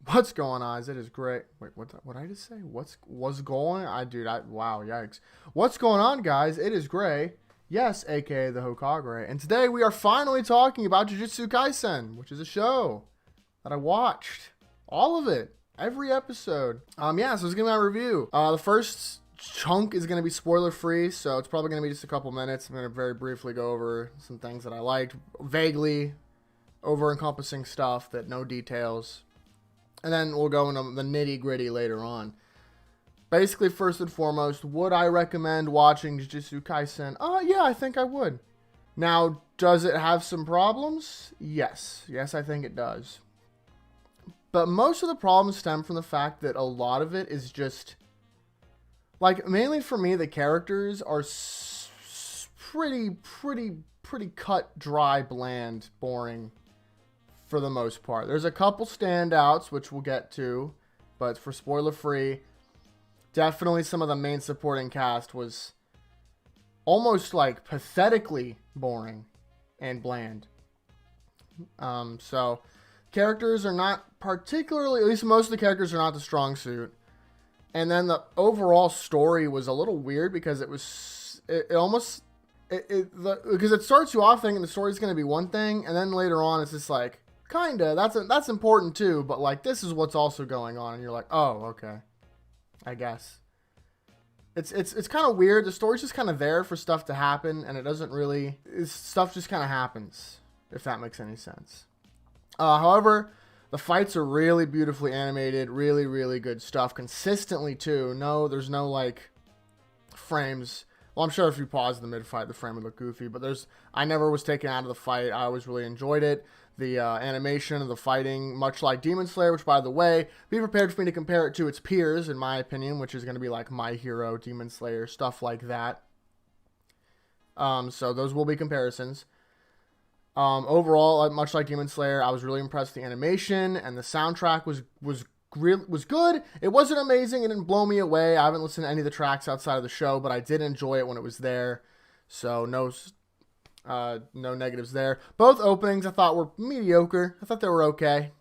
What's going on? It is great. Wait, what did I just say? What's going? Wow, yikes. What's going on, guys? It is Gray. Yes, aka the Hokage. And today we are finally talking about Jujutsu Kaisen, which is a show that I watched. All of it. Every episode. Yeah, so it's gonna be my review. The first chunk is gonna be spoiler free, so it's probably gonna be just a couple minutes. I'm gonna very briefly go over some things that I liked, vaguely over encompassing stuff that no details. And then we'll go into the nitty gritty later on. Basically, first and foremost, would I recommend watching Jujutsu Kaisen? Yeah, I think I would. Now, does it have some problems? Yes. Yes, I think it does. But most of the problems stem from the fact that a lot of it is just, like, mainly for me, the characters are pretty cut, dry, bland, boring. For the most part. There's a couple standouts, which we'll get to, but for spoiler free, definitely some of the main supporting cast was almost like pathetically boring and bland. So characters are not particularly, at least most of the characters are not the strong suit. And then the overall story was a little weird because because it starts you off thinking the story's going to be one thing, and then later on it's just like, kinda, that's important too, but like this is what's also going on, and you're like, oh, okay, I guess. It's kind of weird. The story's just kind of there for stuff to happen, and it doesn't really. Stuff just kind of happens, if that makes any sense. However, the fights are really beautifully animated, really good stuff, consistently too. No, there's no like frames. Well, I'm sure if you pause the mid-fight, the frame would look goofy, but I never was taken out of the fight. I always really enjoyed it. The animation of the fighting, much like Demon Slayer, which, by the way, be prepared for me to compare it to its peers, in my opinion, which is going to be like My Hero, Demon Slayer, stuff like that. So those will be comparisons. Overall, much like Demon Slayer, I was really impressed with the animation, and the soundtrack was good. It wasn't amazing. It didn't blow me away. I haven't listened to any of the tracks outside of the show, but I did enjoy it when it was there. So no negatives there. Both openings I thought were mediocre. I thought they were okay.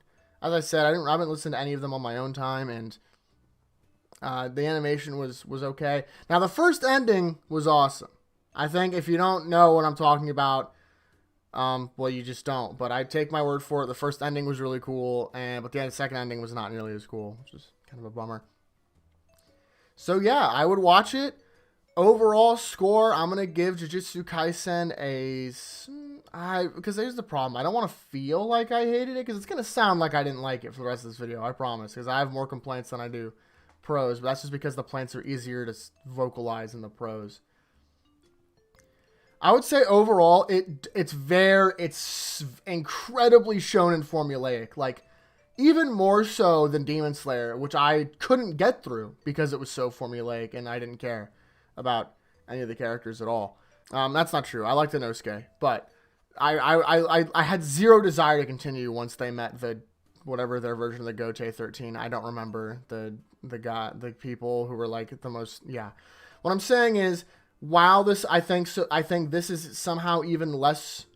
As I said, I haven't listened to any of them on my own time, and the animation was okay. Now the first ending was awesome. I think if you don't know what I'm talking about, well, you just don't. But I take my word for it. The first ending was really cool, but the second ending was not nearly as cool, which is kind of a bummer. So yeah, I would watch it. Overall score, I'm gonna give Jujutsu Kaisen because here's the problem. I don't want to feel like I hated it because it's gonna sound like I didn't like it for the rest of this video. I promise, because I have more complaints than I do pros, but that's just because the complaints are easier to vocalize in the pros. I would say overall, it's incredibly shonen formulaic, like even more so than Demon Slayer, which I couldn't get through because it was so formulaic and I didn't care about any of the characters at all. That's not true. I liked Inosuke, but I had zero desire to continue once they met whatever their version of the Gote 13. I don't remember the people who were like the most. Yeah, what I'm saying is, while I think this is somehow even less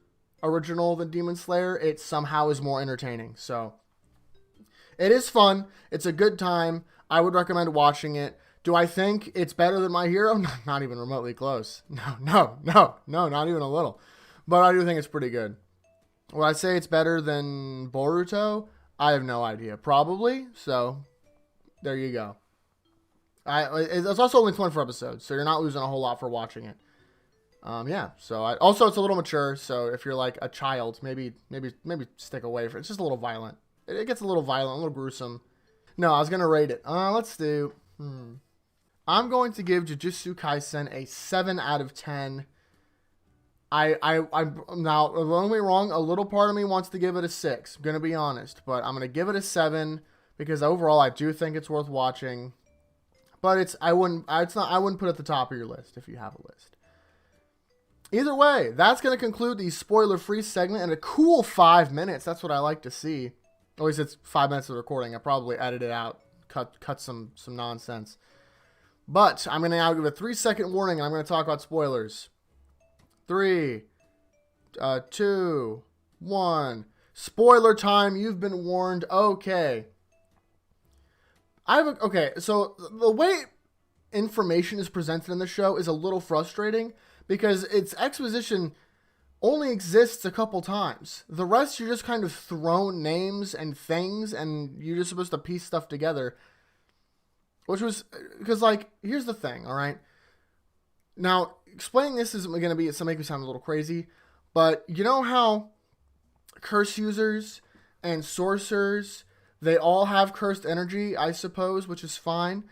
original than Demon Slayer, it somehow is more entertaining. So it is fun. It's a good time. I would recommend watching it. Do I think it's better than My Hero? Not even remotely close. No, not even a little. But I do think it's pretty good. Would I say it's better than Boruto? I have no idea. Probably. So there you go. It's also only 24 episodes, so you're not losing a whole lot for watching it. Yeah. So also it's a little mature. So if you're like a child, maybe stick away from it. It's just a little violent. It gets a little violent, a little gruesome. No, I was gonna rate it. Let's do. I'm going to give Jujutsu Kaisen a 7 out of 10. I'm now, don't get me wrong, a little part of me wants to give it a 6. I'm going to be honest, but I'm going to give it a 7 because overall I do think it's worth watching. But I wouldn't put it at the top of your list if you have a list. Either way, that's going to conclude the spoiler-free segment in a cool 5 minutes. That's what I like to see. At least it's 5 minutes of recording. I probably edit it out, cut some nonsense. But I'm going to now give a 3-second warning, and I'm going to talk about spoilers. 3, 2, 1. Spoiler time. You've been warned. Okay. Okay, so the way information is presented in the show is a little frustrating because its exposition only exists a couple times. The rest, you're just kind of thrown names and things, and you're just supposed to piece stuff together. Which was, because, like, here's the thing, all right? Now, explaining this isn't going to be, it's going to make me sound a little crazy, but you know how curse users and sorcerers, they all have cursed energy, I suppose, which is fine,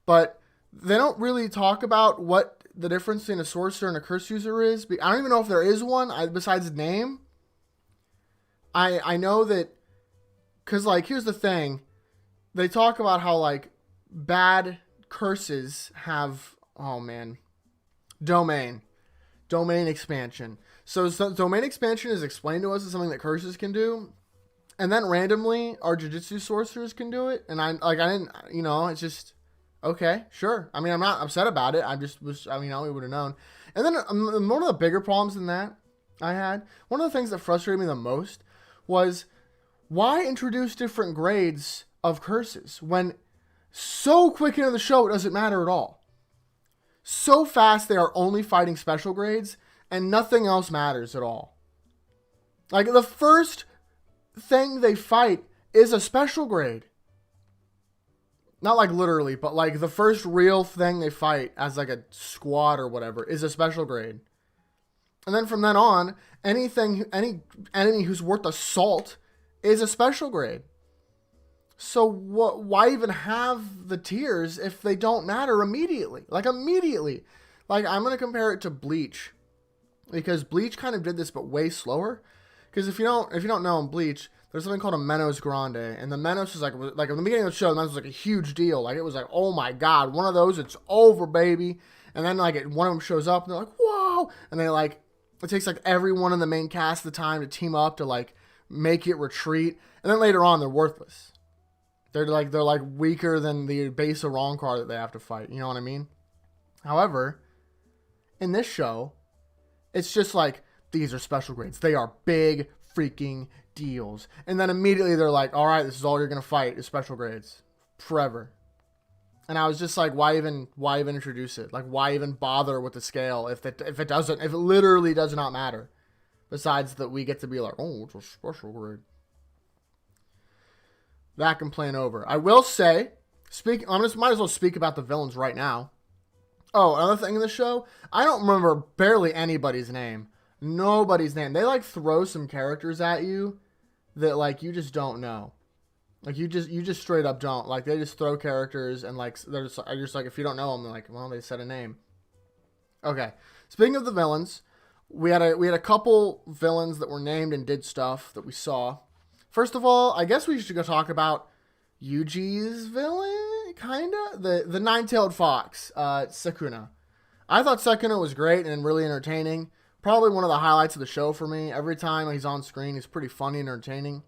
but they don't really talk about what the difference between a sorcerer and a curse user is. I don't even know if there is one besides name. I know that, because, like, here's the thing. They talk about how, like, bad curses have, oh man, domain expansion. So domain expansion is explained to us as something that curses can do. And then randomly, our Jujutsu sorcerers can do it. And I didn't, it's just, okay, sure. I mean, I'm not upset about it. I just we would have known. And then one of the bigger problems than that one of the things that frustrated me the most was why introduce different grades of curses when so quick into the show it doesn't matter at all. So fast they are only fighting special grades and nothing else matters at all. Like, the first thing they fight is a special grade. Not like literally, but like the first real thing they fight as like a squad or whatever is a special grade. And then from then on, any enemy who's worth a salt is a special grade. So why even have the tiers if they don't matter immediately? Like, immediately. Like, I'm going to compare it to Bleach. Because Bleach kind of did this, but way slower. Because if you don't know, in Bleach, there's something called a Menos Grande. And the Menos is like in the beginning of the show, the Menos was like a huge deal. Like, it was like, oh my god, one of those, it's over, baby. And then like one of them shows up and they're like, whoa. And they like, it takes like everyone in the main cast the time to team up to like make it retreat. And then later on, they're worthless. They're like weaker than the base of wrong card that they have to fight. You know what I mean? However, in this show, it's just like, these are special grades. They are big freaking deals. And then immediately they're like, all right, this is all you're going to fight is special grades forever. And I was just like, why even introduce it? Like, why even bother with the scale if it literally does not matter? Besides that we get to be like, oh, it's a special grade. That complaint over. I will say, might as well speak about the villains right now. Oh, another thing in the show, I don't remember barely anybody's name. Nobody's name. They like throw some characters at you that like you just don't know. Like you just straight up don't. Like, they just throw characters and like they're just like, if you don't know them, they're like, well, they said a name. Okay. Speaking of the villains, we had a couple villains that were named and did stuff that we saw. First of all, I guess we should go talk about Yuji's villain, kinda. The nine-tailed fox, Sukuna. I thought Sukuna was great and really entertaining. Probably one of the highlights of the show for me. Every time he's on screen, he's pretty funny and entertaining.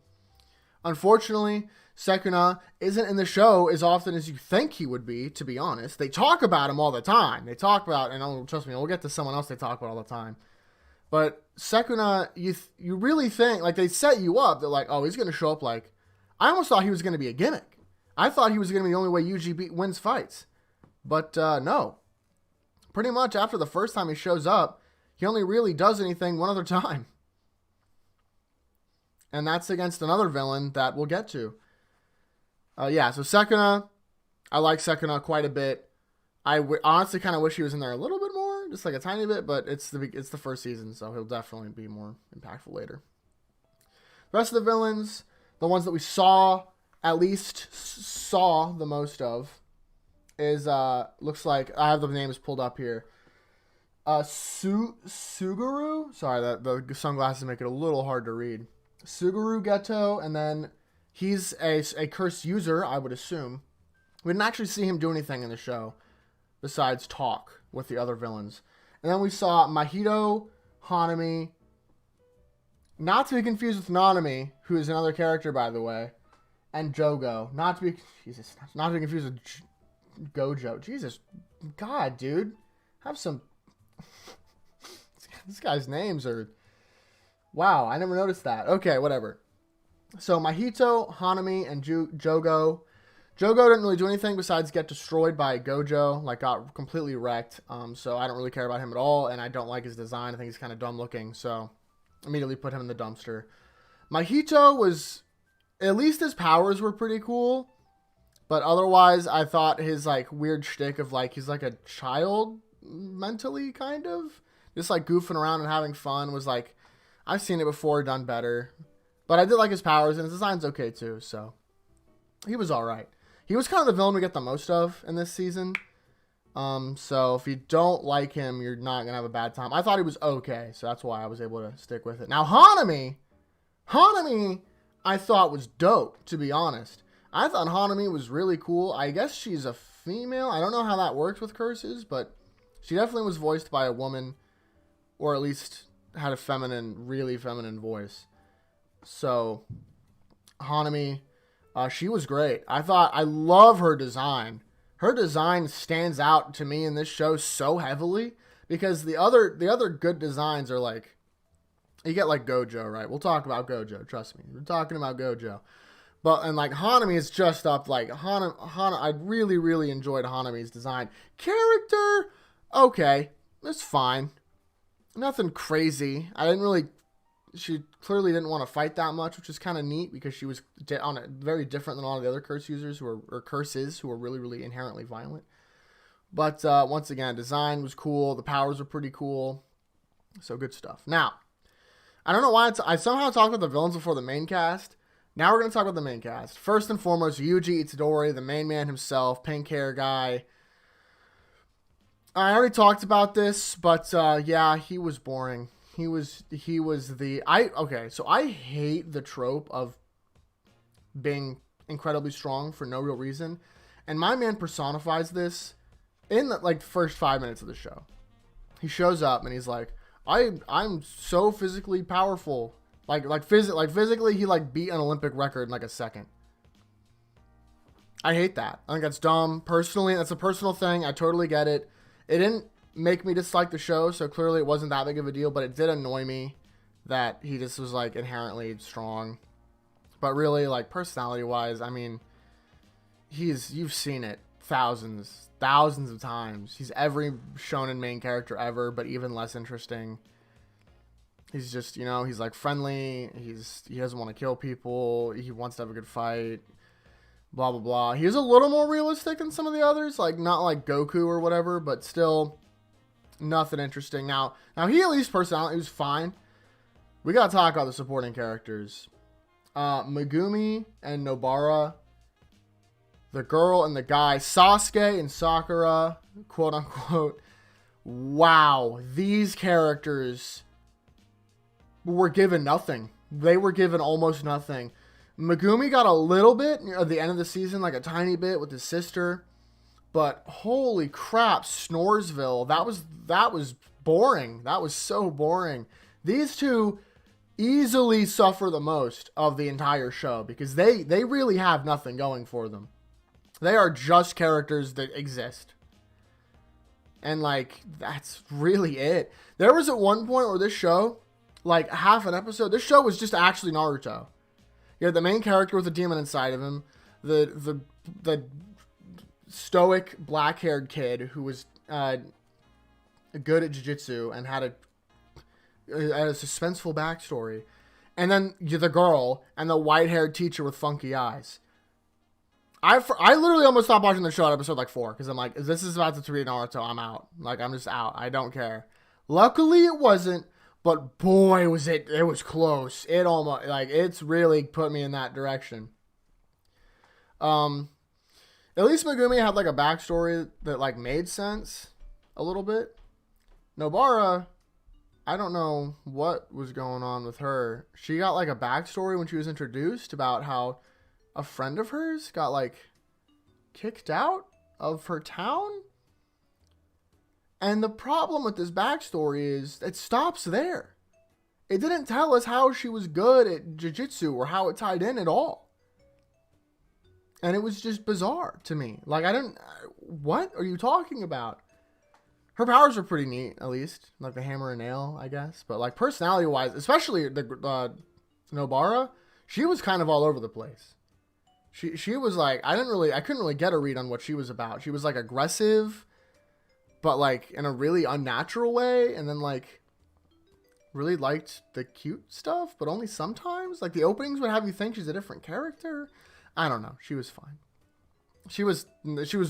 Unfortunately, Sukuna isn't in the show as often as you think he would be, to be honest. They talk about him all the time. They talk about, and trust me, we'll get to someone else they talk about all the time. But Sukuna, you really think, like, they set you up. They're like, oh, he's going to show up like... I almost thought he was going to be a gimmick. I thought he was going to be the only way Yuji wins fights. But no. Pretty much after the first time he shows up, he only really does anything one other time. And that's against another villain that we'll get to. So Sukuna, I like Sukuna quite a bit. I honestly kind of wish he was in there a little bit more, just like a tiny bit, but it's the first season, so he'll definitely be more impactful later. The rest of the villains, the ones that we at least saw the most of, is, looks like, I have the names pulled up here. Suguru? Sorry, the sunglasses make it a little hard to read. Suguru Geto, and then he's a curse user, I would assume. We didn't actually see him do anything in the show besides talk with the other villains. And then we saw Mahito, Hanami, not to be confused with Nanami, who is another character, by the way, and Jogo. Not to be confused with Gojo. Jesus, God, dude. Have some... This guy's names are... Wow, I never noticed that. Okay, whatever. So, Mahito, Hanami, and Jogo. Jogo didn't really do anything besides get destroyed by Gojo, like got completely wrecked. So I don't really care about him at all, and I don't like his design. I think he's kind of dumb looking, so immediately put him in the dumpster. Mahito was, at least his powers were pretty cool, but otherwise I thought his like weird shtick of like he's like a child mentally, kind of just like goofing around and having fun was like, I've seen it before, done better. But I did like his powers, and his design's okay too, so he was all right. He was kind of the villain we get the most of in this season. So if you don't like him, you're not gonna have a bad time. I thought he was okay, so that's why I was able to stick with it. Now Hanami, I thought was dope, to be honest. I thought Hanami was really cool. I guess she's a female. I don't know how that works with curses, but she definitely was voiced by a woman, or at least had a feminine, really feminine voice. So Hanami, she was great. I love her design. Her design stands out to me in this show so heavily because the other good designs are like, you get like Gojo, right? We'll talk about Gojo. Trust me. We're talking about Gojo. And like Hanami is just up like Hana. I really, really enjoyed Hanami's design. Character, okay. It's fine. Nothing crazy. She clearly didn't want to fight that much, which is kind of neat because she was very different than all of the other curse users curses who are really, really inherently violent. But once again, design was cool. The powers were pretty cool. So good stuff. Now, I don't know why I somehow talked about the villains before the main cast. Now we're going to talk about the main cast. First and foremost, Yuji Itadori, the main man himself, pink hair guy. I already talked about this, but yeah, he was boring. So I hate the trope of being incredibly strong for no real reason. And my man personifies this in the like first 5 minutes of the show. He shows up and he's like, I'm so physically powerful. Physically he like beat an Olympic record in like a second. I hate that. I think that's dumb. Personally, that's a personal thing. I totally get it. It didn't make me dislike the show, so clearly it wasn't that big of a deal, but it did annoy me that he just was like inherently strong. But really, like personality wise, I mean, you've seen it thousands of times. He's every shonen main character ever, but even less interesting. He's just, he's like friendly. He doesn't want to kill people. He wants to have a good fight. Blah, blah, blah. He's a little more realistic than some of the others, like not like Goku or whatever, but still nothing interesting. Now he at least personality was fine. We gotta talk about the supporting characters. Megumi and Nobara, the girl and the guy, Sasuke and Sakura, quote unquote. Wow, these characters were given nothing. They were given almost nothing. Megumi got a little bit at the end of the season, like a tiny bit with his sister. But holy crap, Snoresville, that was boring. That was so boring. These two easily suffer the most of the entire show because they really have nothing going for them. They are just characters that exist. And like, that's really it. There was at one point where this show, like half an episode, this show was just actually Naruto. You had the main character with a demon inside of him, the stoic black-haired kid who was good at jiu-jitsu and had a suspenseful backstory, and then the girl and the white-haired teacher with funky eyes. I literally almost stopped watching the show at episode like 4 because I'm like, this is about to be Naruto. I'm out. Like, I'm just out. I don't care. Luckily, it wasn't. But boy, it was close. It almost, like, it's really put me in that direction. At least Megumi had, like, a backstory that, like, made sense a little bit. Nobara, I don't know what was going on with her. She got, like, a backstory when she was introduced about how a friend of hers got, like, kicked out of her town. And the problem with this backstory is it stops there. It didn't tell us how she was good at jiu-jitsu or how it tied in at all. And it was just bizarre to me. Like, what are you talking about? Her powers are pretty neat, at least. Like the hammer and nail, I guess. But like personality-wise, especially the Nobara, she was kind of all over the place. She was like, I couldn't really get a read on what she was about. She was like aggressive, but like in a really unnatural way, and then like really liked the cute stuff, but only sometimes. Like the openings would have you think she's a different character. I don't know. She was fine. She was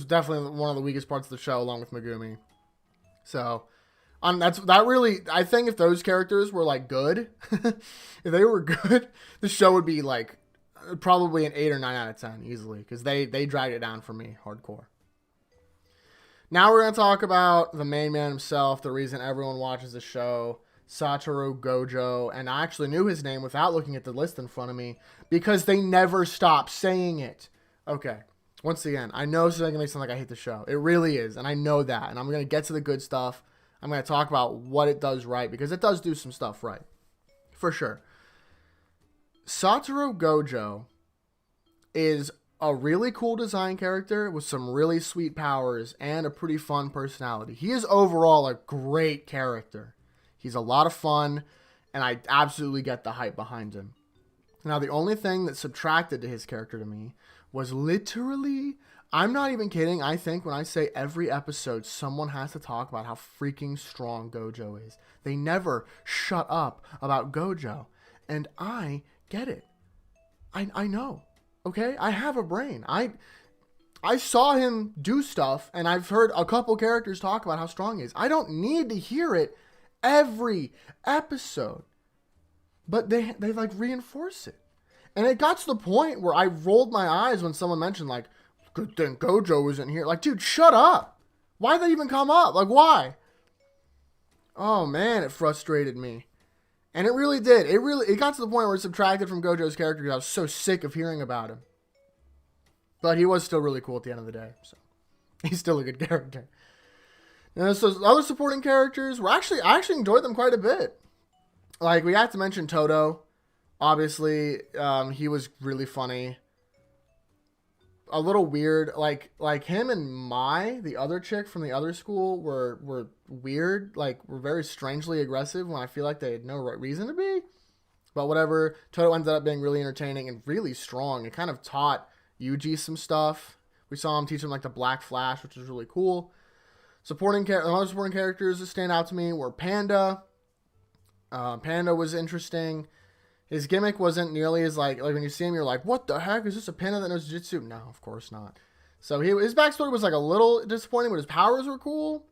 definitely one of the weakest parts of the show, along with Megumi. So, I think if those characters were like good, if they were good, the show would be like probably an 8 or 9 out of 10 easily, because they dragged it down for me hardcore. Now we're going to talk about the main man himself, the reason everyone watches the show, Satoru Gojo. And I actually knew his name without looking at the list in front of me, because they never stop saying it. Okay, once again, I know this is going to make it sound like I hate the show. It really is, and I know that. And I'm going to get to the good stuff. I'm going to talk about what it does right, because it does do some stuff right. For sure. Satoru Gojo is a really cool design character with some really sweet powers and a pretty fun personality. He is overall a great character. He's a lot of fun, and I absolutely get the hype behind him. Now, the only thing that subtracted to his character to me was literally, I'm not even kidding, I think when I say every episode, someone has to talk about how freaking strong Gojo is. They never shut up about Gojo, and I get it. I know. Okay? I have a brain. I saw him do stuff, and I've heard a couple characters talk about how strong he is. I don't need to hear it every episode. But they like reinforce it. And it got to the point where I rolled my eyes when someone mentioned, like, good thing Gojo isn't here. Like, dude, shut up. Why'd that even come up? Like, why? Oh, man, it frustrated me. And it really did. It got to the point where it subtracted from Gojo's character because I was so sick of hearing about him. But he was still really cool at the end of the day. So he's still a good character. And so other supporting characters I actually enjoyed them quite a bit. Like, we have to mention Toto. Obviously, he was really funny. A little weird. Like him and Mai, the other chick from the other school, were weird. Like, were very strangely aggressive when I feel like they had no reason to be. But whatever. Toto ended up being really entertaining and really strong. It kind of taught Yuji some stuff. We saw him teach him like the Black Flash, which was really cool. Other supporting characters that stand out to me were Panda. Panda was interesting. His gimmick wasn't nearly as like when you see him, you're like, what the heck? Is this a panda that knows Jujutsu? No, of course not. So his backstory was like a little disappointing, but his powers were cool.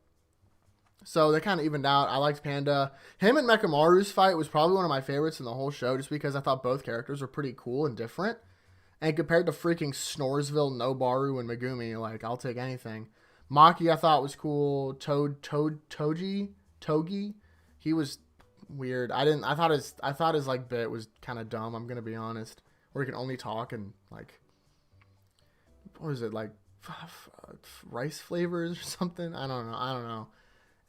So they kind of evened out. I liked Panda. Him and Mekamaru's fight was probably one of my favorites in the whole show, just because I thought both characters were pretty cool and different. And compared to freaking Snoresville, Nobaru, and Megumi, like, I'll take anything. Maki I thought was cool. Togi, he was weird. I thought his like bit was kind of dumb, I'm gonna be honest, where he can only talk and like, what was it, like rice flavors or something. I don't know.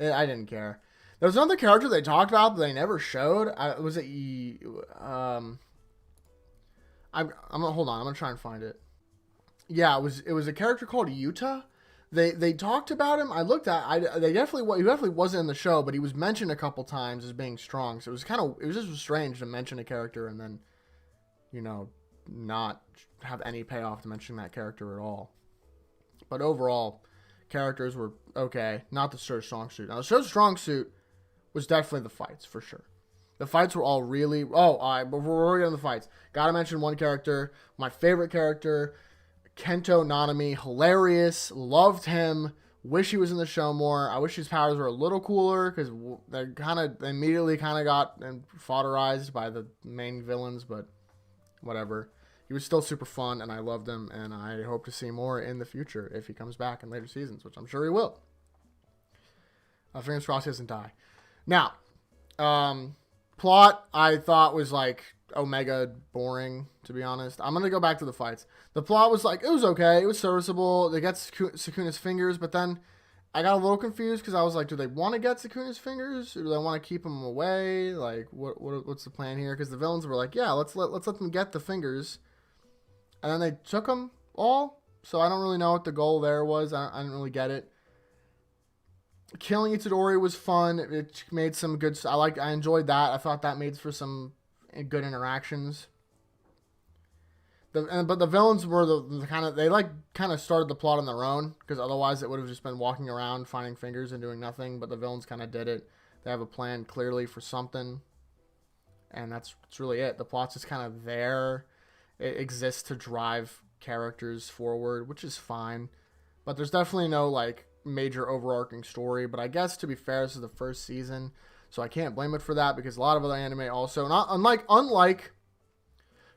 I didn't care. There was another character they talked about but they never showed. Hold on, I'm gonna try and find it. Yeah, it was a character called Yuta. They talked about him. I looked at. He definitely wasn't in the show, but he was mentioned a couple times as being strong. So it was just strange to mention a character and then, not have any payoff to mentioning that character at all. But overall, characters were okay. Not the show's strong suit. Now the show's strong suit was definitely the fights for sure. The fights were all really. All right. Before we get into the fights, gotta mention one character, my favorite character. Kento Nanami, hilarious, loved him, wish he was in the show more. I wish his powers were a little cooler, because they immediately got fodderized by the main villains, but whatever. He was still super fun, and I loved him, and I hope to see more in the future if he comes back in later seasons, which I'm sure he will. Fingers crossed he doesn't die. Now, plot I thought was like omega boring, to be honest. I'm gonna go back to the fights. The plot was like, it was okay, it was serviceable. They get Sukuna's fingers, but then I got a little confused because I was like, do they want to get Sukuna's fingers, or do they want to keep him away? Like, what's the plan here? Because the villains were like, yeah, let's let them get the fingers, and then they took them all. So I don't really know what the goal there was. I didn't really get it. Killing Itadori was fun. It made some good. I enjoyed that. I thought that made for some good interactions. But the villains were the kind of, they like kind of started the plot on their own, because otherwise it would have just been walking around finding fingers and doing nothing. But the villains kind of did it. They have a plan clearly for something, and that's really it. The plot's just kind of there. It exists to drive characters forward, which is fine. But there's definitely no like major overarching story. But I guess, to be fair, this is the first season, so I can't blame it for that, because a lot of other anime also, not unlike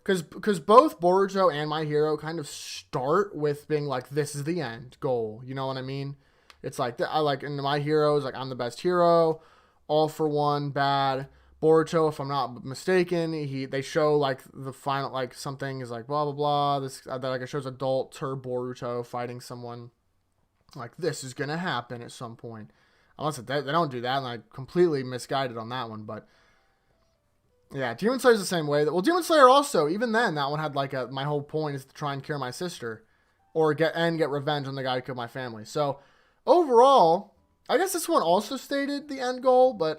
because both Boruto and My Hero kind of start with being like, this is the end goal. You know what I mean? It's like, I like in My Hero is like, I'm the best hero, all for one, bad. Boruto, if I'm not mistaken, they show like the final, like something is like blah blah blah. This like it shows adult Boruto fighting someone. Like, this is gonna happen at some point. Unless they don't do that, and I completely misguided on that one. But yeah, Demon Slayer's the same way. Well, Demon Slayer also, even then, that one had like my whole point is to try and cure my sister, or get revenge on the guy who killed my family. So overall, I guess this one also stated the end goal, but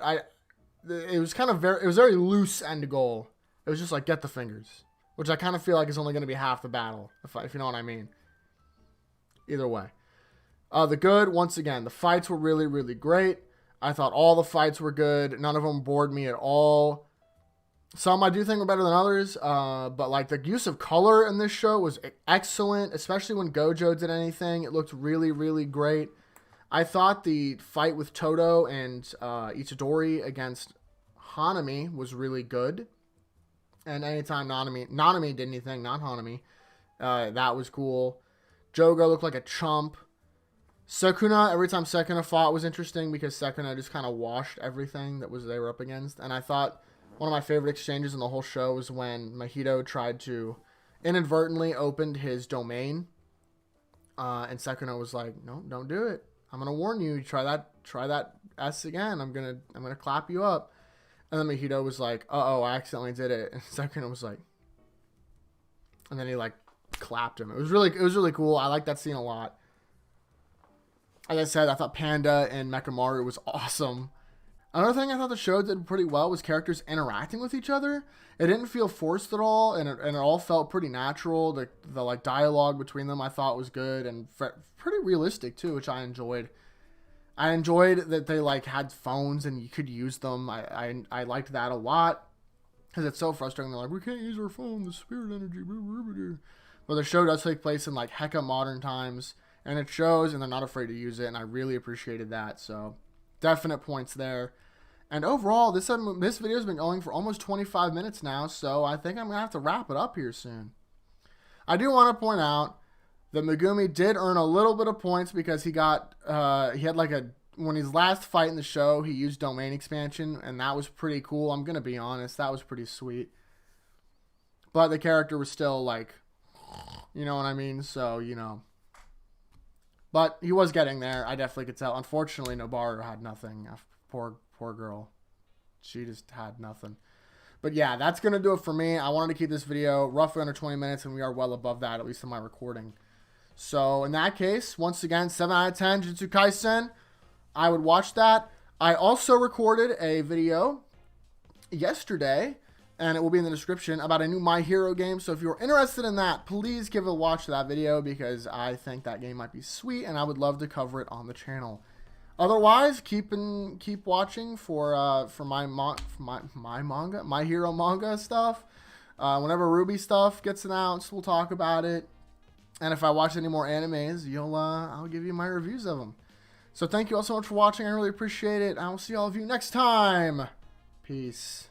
it was kind of very loose end goal. It was just like, get the fingers, which I kind of feel like is only going to be half the battle, if you know what I mean. Either way. The good, once again, the fights were really, really great. I thought all the fights were good. None of them bored me at all. Some I do think were better than others, but like the use of color in this show was excellent, especially when Gojo did anything. It looked really, really great. I thought the fight with Todo and Itadori against Hanami was really good. And anytime Nanami did anything, not Hanami, that was cool. Jogo looked like a chump. Sukuna, every time Sukuna fought was interesting, because Sukuna just kind of washed everything that they were up against. And I thought one of my favorite exchanges in the whole show was when Mahito tried to inadvertently opened his domain. And Sukuna was like, no, don't do it. I'm gonna warn you. Try that S again. I'm gonna clap you up. And then Mahito was like, uh-oh, I accidentally did it. And Sukuna was like, and then he like clapped him. It was really cool. I liked that scene a lot. Like I said, I thought Panda and Mechamaru was awesome. Another thing I thought the show did pretty well was characters interacting with each other. It didn't feel forced at all, and it all felt pretty natural. The like dialogue between them I thought was good and pretty realistic too, which I enjoyed. I enjoyed that they like had phones and you could use them. I liked that a lot, because it's so frustrating. They're like, we can't use our phone, the spirit energy. But the show does take place in like hecka modern times, and it shows, and they're not afraid to use it, and I really appreciated that. So definite points there. And overall, this video has been going for almost 25 minutes now, so I think I'm going to have to wrap it up here soon. I do want to point out that Megumi did earn a little bit of points, because he had like when his last fight in the show, he used domain expansion, and that was pretty cool. I'm going to be honest, that was pretty sweet. But the character was still like, you know what I mean? So, you know. But he was getting there. I definitely could tell. Unfortunately, Nobaru had nothing. Poor girl. She just had nothing. But yeah, that's going to do it for me. I wanted to keep this video roughly under 20 minutes, and we are well above that, at least in my recording. So in that case, once again, 7 out of 10, Jujutsu Kaisen. I would watch that. I also recorded a video yesterday, and it will be in the description, about a new My Hero game. So if you're interested in that, please give a watch to that video, because I think that game might be sweet, and I would love to cover it on the channel. Otherwise, keep watching for My Hero manga stuff. Whenever Ruby stuff gets announced, we'll talk about it. And if I watch any more animes, I'll give you my reviews of them. So thank you all so much for watching. I really appreciate it. I will see all of you next time. Peace.